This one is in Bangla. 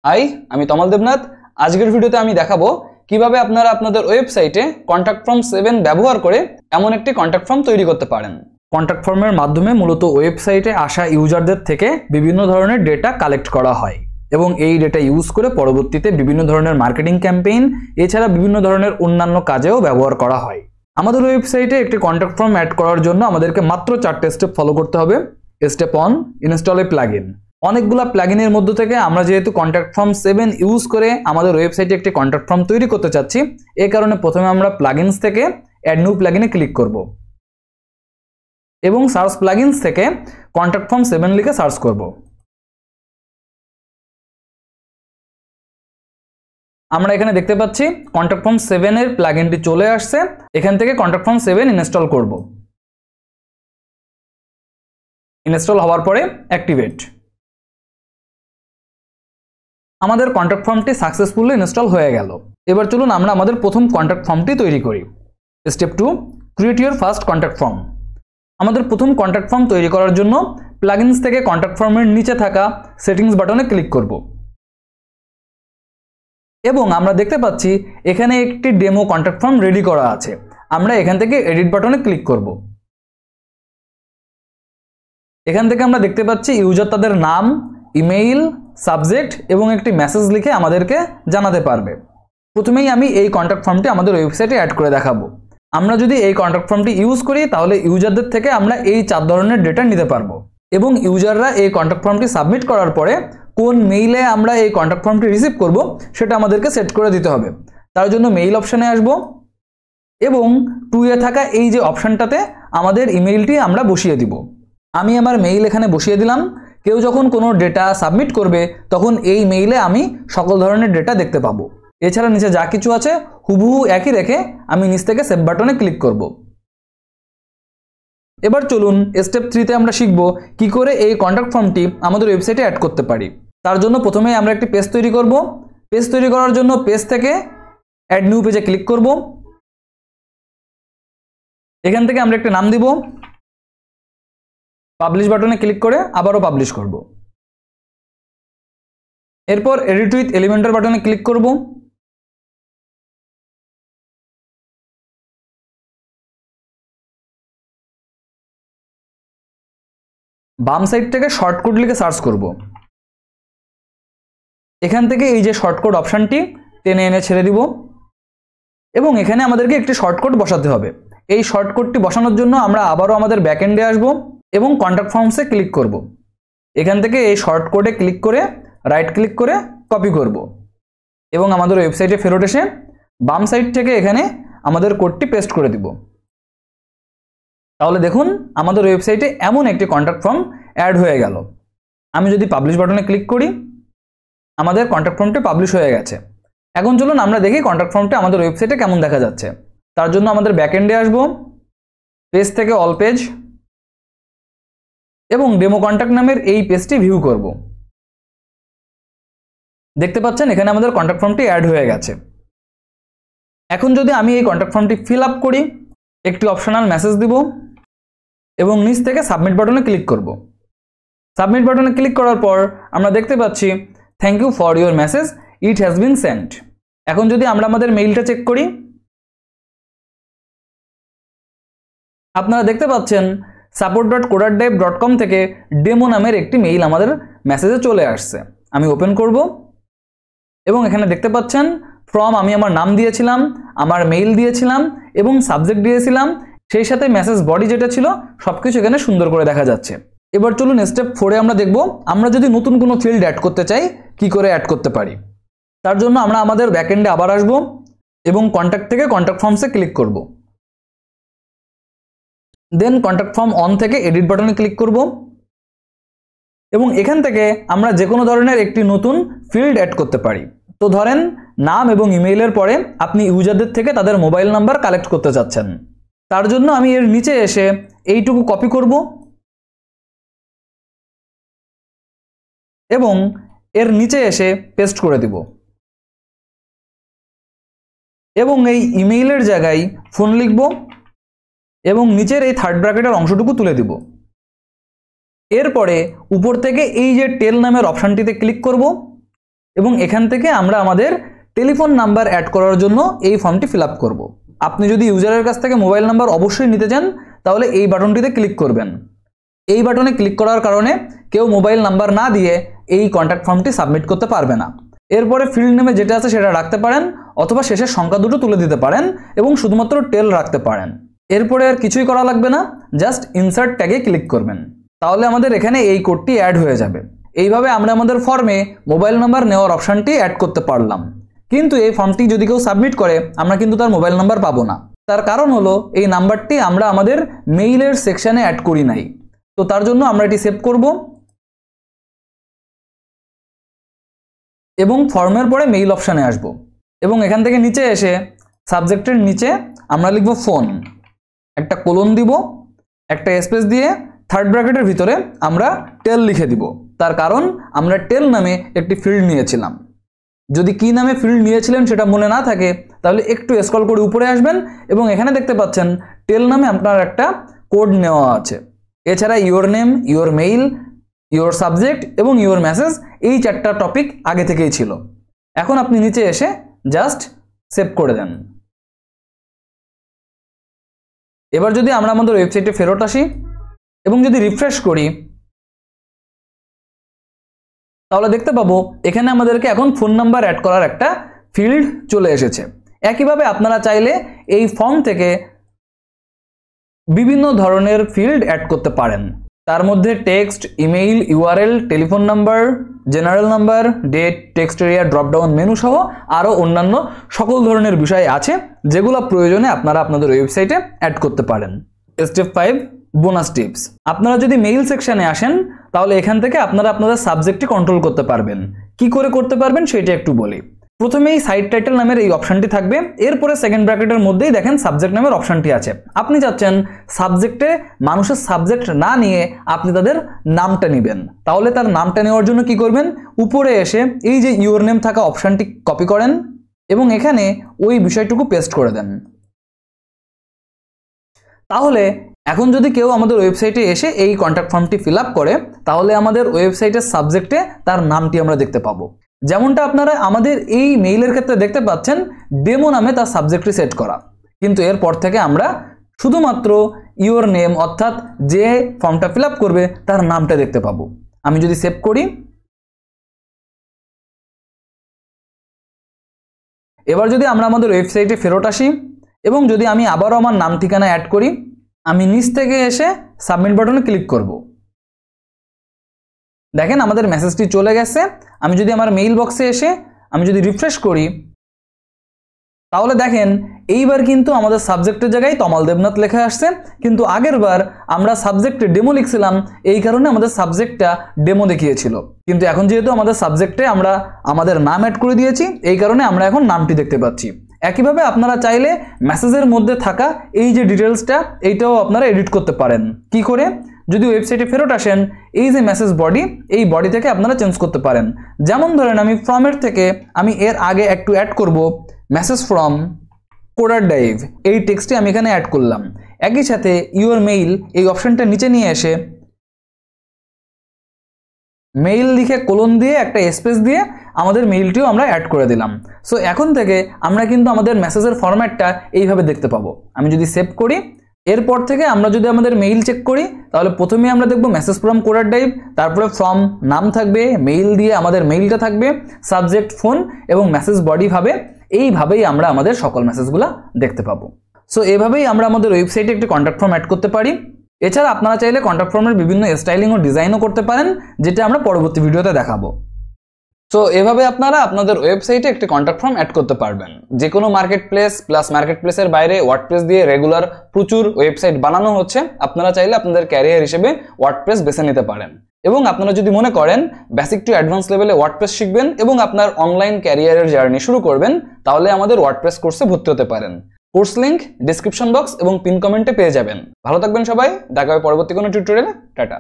হাই, আমি তমাল দেবনাথ। আজকের ভিডিওতে আমি দেখাবো কিভাবে আপনারা আপনাদের ওয়েবসাইটে কন্ট্যাক্ট ফর্ম 7 ব্যবহার করে এমন একটি কন্ট্যাক্ট ফর্ম তৈরি করতে পারেন। কন্ট্যাক্ট ফর্মের মাধ্যমে মূলত ওয়েবসাইটে আসা ইউজারদের থেকে বিভিন্ন ধরনের ডেটা কালেক্ট করা হয় এবং এই ডেটা ইউজ করে পরবর্তীতে বিভিন্ন ধরনের মার্কেটিং ক্যাম্পেইন এছাড়া বিভিন্ন ধরনের অন্যান্য কাজেও ব্যবহার করা হয়। আমাদের ওয়েবসাইটে একটি কন্ট্যাক্ট ফর্ম অ্যাড করার জন্য আমাদেরকে মাত্র 4টে স্টেপ ফলো করতে হবে। স্টেপ 1, ইনস্টল এ প্লাগইন। অনেকগুলা প্লাগইনের মধ্যে থেকে আমরা যেহেতু কন্ট্যাক্ট ফর্ম 7 ইউজ করে আমাদের ওয়েবসাইটে একটি কন্ট্যাক্ট ফর্ম তৈরি করতে চাচ্ছি, এই কারণে প্রথমে আমরা প্লাগইনস থেকে অ্যাড নিউ প্লাগইনে ক্লিক করব এবং সার্চ প্লাগইনস থেকে কন্ট্যাক্ট ফর্ম 7 লিখে সার্চ করব। আমরা এখানে দেখতে পাচ্ছি কন্ট্যাক্ট ফর্ম 7 এর প্লাগইনটি চলে আসছে। এখান থেকে কন্ট্যাক্ট ফর্ম 7 ইনস্টল করব। ইনস্টল হওয়ার পরে অ্যাক্টিভেট। আমাদের কন্ট্যাক্ট ফর্মটি সাকসেসফুলি ইনস্টল হয়ে গেল। এবার চলুন আমরা আমাদের প্রথম কন্ট্যাক্ট ফর্মটি তৈরি করি। Step 2, create your first contact form. আমাদের প্রথম কন্ট্যাক্ট ফর্ম তৈরি করার জন্য প্লাগইনস থেকে কন্ট্যাক্ট ফর্মের নিচে থাকা সেটিংস বাটনে ক্লিক করব এবং আমরা দেখতে পাচ্ছি এখানে একটি ডেমো কন্ট্যাক্ট ফর্ম রেডি করা আছে। আমরা এখান থেকে এডিট বাটনে ক্লিক করব। এখান থেকে আমরা দেখতে পাচ্ছি ইউজার তাদের নাম, ইমেইল, সাবজেক্ট এবং একটি মেসেজ লিখে আমাদেরকে জানাতে পারবে। প্রথমেই আমি এই কন্ট্যাক্ট ফর্মটি আমাদের ওয়েবসাইটে অ্যাড করে দেখাবো। আমরা যদি এই কন্ট্যাক্ট ফর্মটি ইউজ করি তাহলে ইউজারদের থেকে আমরা এই 4 ধরনের ডেটা নিতে পারবো এবং ইউজাররা এই কন্ট্যাক্ট ফর্মটি সাবমিট করার পরে কোন মেইলে আমরা এই কন্ট্যাক্ট ফর্মটি রিসিভ করব সেটা আমাদেরকে সেট করে দিতে হবে। তার জন্য মেইল অপশানে আসব এবং 2 এ থাকা এই যে অপশানটাতে আমাদের ইমেইলটি আমরা বসিয়ে দিব। আমি আমার মেইল এখানে বসিয়ে দিলাম। কেউ যখন কোনো ডেটা সাবমিট করবে তখন এই মেইলে আমি সকল ধরনের ডেটা দেখতে পাবো। এছাড়া নিচে যা কিছু আছে হুবহু একই রেখে আমি নিচ থেকে সেভ বাটনে ক্লিক করব। এবার চলুন স্টেপ 3 তে আমরা শিখব কি করে এই কন্ট্যাক্ট ফর্মটি আমাদের ওয়েবসাইটে অ্যাড করতে পারি। তার জন্য প্রথমে আমরা একটি পেজ তৈরি করব। পেজ তৈরি করার জন্য পেজ থেকে অ্যাড নিউ পেজে ক্লিক করব। এখান থেকে আমরা একটা নাম দিব। পাবলিশ বাটনে ক্লিক করে আবারও পাবলিশ করব। এরপর এডিট উইথ এলিমেন্টর বাটনে ক্লিক করব। বাম সাইড থেকে শর্টকাট লিখে সার্চ করব। এখান থেকে এই যে শর্টকাট অপশানটি টেনে এনে ছেড়ে দিব এবং এখানে আমাদেরকে একটি শর্টকাট বসাতে হবে। এই শর্টকাটটি বসানোর জন্য আমরা আবারও আমাদের ব্যাকএন্ডে আসব এবং কন্ট্যাক্ট ফর্মসে ক্লিক করব। এখান থেকে এই শর্টকাটে ক্লিক করে রাইট ক্লিক করে কপি করব এবং আমাদের ওয়েবসাইটে ফেরত এসে বাম সাইড থেকে এখানে আমাদের কোডটি পেস্ট করে দিব। তাহলে দেখুন আমাদের ওয়েবসাইটে এমন একটি কন্ট্যাক্ট ফর্ম অ্যাড হয়ে গেল। আমি যদি পাবলিশ বাটনে ক্লিক করি আমাদের কন্ট্যাক্ট ফর্মটি পাবলিশ হয়ে গেছে। এখন চলুন আমরা দেখি কন্ট্যাক্ট ফর্মটি আমাদের ওয়েবসাইটে কেমন দেখা যাচ্ছে। তার জন্য আমাদের ব্যাকএন্ডে আসব, পেজ থেকে অল পেজ এবং ডেমো কন্ট্যাক্ট নামের এই পেজটি ভিউ করব। দেখতে পাচ্ছেন এখানে আমাদের কন্ট্যাক্ট ফর্মটি অ্যাড হয়ে গেছে। এখন যদি আমি এই কন্ট্যাক্ট ফর্মটি ফিল আপ করি একটি অপশনাল মেসেজ দিব এবং নিচ থেকে সাবমিট বাটনে ক্লিক করব। সাবমিট বাটনে ক্লিক করার পর আমরা দেখতে পাচ্ছি thank you for your message, it has been sent. এখন যদি আমরা আমাদের মেইলটা চেক করি আপনারা দেখতে পাচ্ছেন support.coderdev.com থেকে ডেমো নামের একটি মেইল আমাদের মেসেজে চলে আসছে। আমি ওপেন করব এবং এখানে দেখতে পাচ্ছেন ফ্রম আমি আমার নাম দিয়েছিলাম, আমার মেইল দিয়েছিলাম এবং সাবজেক্ট দিয়েছিলাম, সেই সাথে মেসেজ বডি যেটা ছিল সবকিছু এখানে সুন্দর করে দেখা যাচ্ছে। এবার চলুন স্টেপ 4 এ আমরা দেখব আমরা যদি নতুন কোনো ফিল্ড অ্যাড করতে চাই কি করে অ্যাড করতে পারি। তার জন্য আমরা আমাদের ব্যাকএন্ডে আবার আসব এবং কন্ট্যাক্ট থেকে কন্ট্যাক্ট ফর্মসে ক্লিক করব। দেন কন্ট্যাক্ট ফর্ম অন থেকে এডিট বাটনে ক্লিক করব এবং এখান থেকে আমরা যে কোনো ধরনের একটি নতুন ফিল্ড অ্যাড করতে পারি। তো ধরেন নাম এবং ইমেইলের পরে আপনি ইউজারদের থেকে তাদের মোবাইল নাম্বার কালেক্ট করতে চাচ্ছেন। তার জন্য আমি এর নিচে এসে এইটুকু কপি করব এবং এর নিচে এসে পেস্ট করে দিব এবং এই ইমেইলের জায়গায় ফোন লিখব এবং নিচের এই থার্ড ব্র্যাকেটের অংশটুকু তুলে দিব। এরপরে উপর থেকে এই যে টেল নামের অপশানটিতে ক্লিক করব এবং এখান থেকে আমরা আমাদের টেলিফোন নাম্বার অ্যাড করার জন্য এই ফর্মটি ফিল আপ করবো। আপনি যদি ইউজারের কাছ থেকে মোবাইল নাম্বার অবশ্যই নিতে চান তাহলে এই বাটনটিতে ক্লিক করবেন। এই বাটনে ক্লিক করার কারণে কেউ মোবাইল নাম্বার না দিয়ে এই কন্ট্যাক্ট ফর্মটি সাবমিট করতে পারবে না। এরপরে ফিল্ড নেমে যেটা আছে সেটা রাখতে পারেন অথবা শেষের সংখ্যা দুটো তুলে দিতে পারেন এবং শুধুমাত্র টেল রাখতে পারেন। এরপরে আর কিছুই করা লাগবে না, জাস্ট ইনসার্ট ট্যাগে ক্লিক করবেন। তাহলে আমাদের এখানে এই কোডটি অ্যাড হয়ে যাবে। এইভাবে আমরা আমাদের ফর্মে মোবাইল নাম্বার নেওয়ার অপশানটি অ্যাড করতে পারলাম। কিন্তু এই ফর্মটি যদি কেউ সাবমিট করে আমরা কিন্তু তার মোবাইল নাম্বার পাবো না। তার কারণ হলো এই নাম্বারটি আমরা আমাদের মেইলের সেকশানে অ্যাড করি নাই। তো তার জন্য আমরা এটি সেভ করব এবং ফর্মের পরে মেইল অপশানে আসব এবং এখান থেকে নিচে এসে সাবজেক্টের নিচে আমরা লিখব ফোন, একটা কোলন দিব, একটা স্পেস দিয়ে থার্ড ব্র্যাকেটের ভিতরে আমরা টেল লিখে দিব। তার কারণ আমরা টেল নামে একটি ফিল্ড নিয়েছিলাম। যদি কি নামে ফিল্ড নিয়েছিলেন সেটা মনে না থাকে তাহলে একটু স্ক্রল করে উপরে আসবেন এবং এখানে দেখতে পাচ্ছেন টেল নামে আপনার একটা কোড নেওয়া আছে। এছাড়া your name, your mail, your subject এবং ইওর মেসেজ, এই চারটা টপিক আগে থেকেই ছিল। এখন আপনি নিচে এসে জাস্ট সেভ করে দেন। এবার যদি আমরা আমাদের ওয়েবসাইটে ফেরত আসি এবং যদি রিফ্রেশ করি তাহলে দেখতে পাবো এখানে আমাদেরকে এখন ফোন নাম্বার অ্যাড করার একটা ফিল্ড চলে এসেছে। একইভাবে আপনারা চাইলে এই ফর্ম থেকে বিভিন্ন ধরনের ফিল্ড অ্যাড করতে পারেন। তার মধ্যে text, email, URL, telephone number, general number, date, text area, dropdown menu সহ আরও অন্যান্য সকল ধরনের বিষয় আছে যেগুলো প্রয়োজনে আপনারা আপনাদের ওয়েবসাইটে অ্যাড করতে পারেন। Step 5 bonus tips. আপনারা যদি মেইল সেকশনে আসেন তাহলে এখান থেকে আপনারা আপনাদের সাবজেক্টটি কন্ট্রোল করতে পারবেন। কি করে করতে পারবেন সেটা একটু বলি। প্রথমেই সাইট টাইটেল নামের এই অপশনটি থাকবে, এরপরে সেকেন্ড ব্র্যাকেটের মধ্যেই দেখেন সাবজেক্ট নামের অপশনটি আছে। আপনি চাচ্ছেন সাবজেক্টে মানুষের সাবজেক্ট না নিয়ে আপনি তাদের নামটা নেবেন, তাহলে তার নামটা নেওয়ার জন্য কি করবেন, উপরে এসে এই যে ইউর নেম থাকা অপশনটি কপি করেন এবং এখানে ওই বিষয়টুকু পেস্ট করে দেন। তাহলে এখন যদি কেউ আমাদের ওয়েবসাইটে এসে এই কন্ট্যাক্ট ফর্মটি ফিল আপ করে তাহলে আমাদের ওয়েবসাইটের সাবজেক্টে তার নামটি আমরা দেখতে পাবো। যেমনটা আপনারা আমাদের এই মেইলের ক্ষেত্রে দেখতে পাচ্ছেন ডেমো নামে তার সাবজেক্টটি সেট করা, কিন্তু এরপর থেকে আমরা শুধুমাত্র ইওর নেম অর্থাৎ যে ফর্মটা ফিল আপ করবে তার নামটা দেখতে পাবো। আমি যদি সেভ করি, এবার যদি আমরা আমাদের ওয়েবসাইটে ফেরত আসি এবং যদি আমি আবারও আমার নাম ঠিকানা অ্যাড করি, আমি নিচ থেকে এসে সাবমিট বাটনে ক্লিক করব। দেখেন আমাদের মেসেজটি চলে গেছে। আমি যদি আমার মেইল বক্সে এসে আমি যদি রিফ্রেশ করি তাহলে দেখেন এইবার কিন্তু আমাদের সাবজেক্টের জায়গায় তমাল দেবনাথ লেখা আসছে, কিন্তু আগের বার আমরা সাবজেক্টে ডেমো লিখছিলাম এই কারণে আমাদের সাবজেক্টটা ডেমো দেখিয়েছিল, কিন্তু এখন যেহেতু আমাদের সাবজেক্টে আমরা আমাদের নাম অ্যাড করে দিয়েছি এই কারণে আমরা এখন নামটি দেখতে পাচ্ছি। একইভাবে আপনারা চাইলে মেসেজের মধ্যে থাকা এই যে ডিটেলসটা এইটাও আপনারা এডিট করতে পারেন। কি করে, যদি ওয়েবসাইটে ফেরত আসেন এই যে মেসেজ বডি, এই বডি থেকে আপনারা চেঞ্জ করতে পারেন। যেমন ধরেন আমি ফ্রমের থেকে আমি এর আগে একটু অ্যাড করব মেসেজ ফ্রম কোডার ডাইভ, এই টেক্সটটি আমি এখানে অ্যাড করলাম। একই সাথে ইউর মেইল এই অপশনটা নিচে নিয়ে এসে মেইল লিখে কোলন দিয়ে একটা স্পেস দিয়ে আমাদের মেইলটিও আমরা অ্যাড করে দিলাম। সো এখন থেকে আমরা কিন্তু আমাদের মেসেজের ফরম্যাটটা এইভাবে দেখতে পাবো। আমি যদি সেভ করি, এরপর থেকে আমরা যদি আমাদের মেইল চেক করি তাহলে প্রথমে আমরা দেখব মেসেজ ফ্রম কোডার ডাইভ, তারপরে ফ্রম নাম থাকবে, মেইল দিয়ে আমাদের মেইলটা থাকবে, সাবজেক্ট ফোন এবং মেসেজ বডি ভাবে এইভাবেই আমরা আমাদের সকল মেসেজগুলো দেখতে পাবো। সো এভাবেই আমরা আমাদের ওয়েবসাইটে একটি কন্ট্যাক্ট ফর্ম অ্যাড করতে পারি। এছাড়া আপনারা চাইলে কন্ট্যাক্ট ফর্মের বিভিন্ন স্টাইলিং ও ডিজাইনও করতে পারেন, যেটা আমরা পরবর্তী ভিডিওতে দেখাবো। সো এভাবে আপনারা আপনাদের ওয়েবসাইটে একটি কন্ট্যাক্ট ফর্ম অ্যাড করতে পারবেন। যে কোনো মার্কেট প্লেস প্লাস মার্কেট প্লেসের বাইরে ওয়ার্ডপ্রেস দিয়ে রেগুলার প্রচুর ওয়েবসাইট বানানো হচ্ছে, আপনারা চাইলে আপনাদের ক্যারিয়ার হিসেবে ওয়ার্ডপ্রেস বেছে নিতে পারেন। এবং আপনারা যদি মনে করেন বেসিক টু অ্যাডভান্স লেভেলে ওয়ার্ডপ্রেস শিখবেন এবং আপনার অনলাইন ক্যারিয়ারের জার্নি শুরু করবেন, তাহলে আমাদের ওয়ার্ডপ্রেস কোর্সে ভর্তি হতে পারেন। কোর্স লিংক ডেসক্রিপশন বক্স এবং পিন কমেন্টে পেয়ে যাবেন। ভালো থাকবেন সবাই, দেখা হবে পরবর্তী কোনো টিউটোরিয়ালে। টাটা।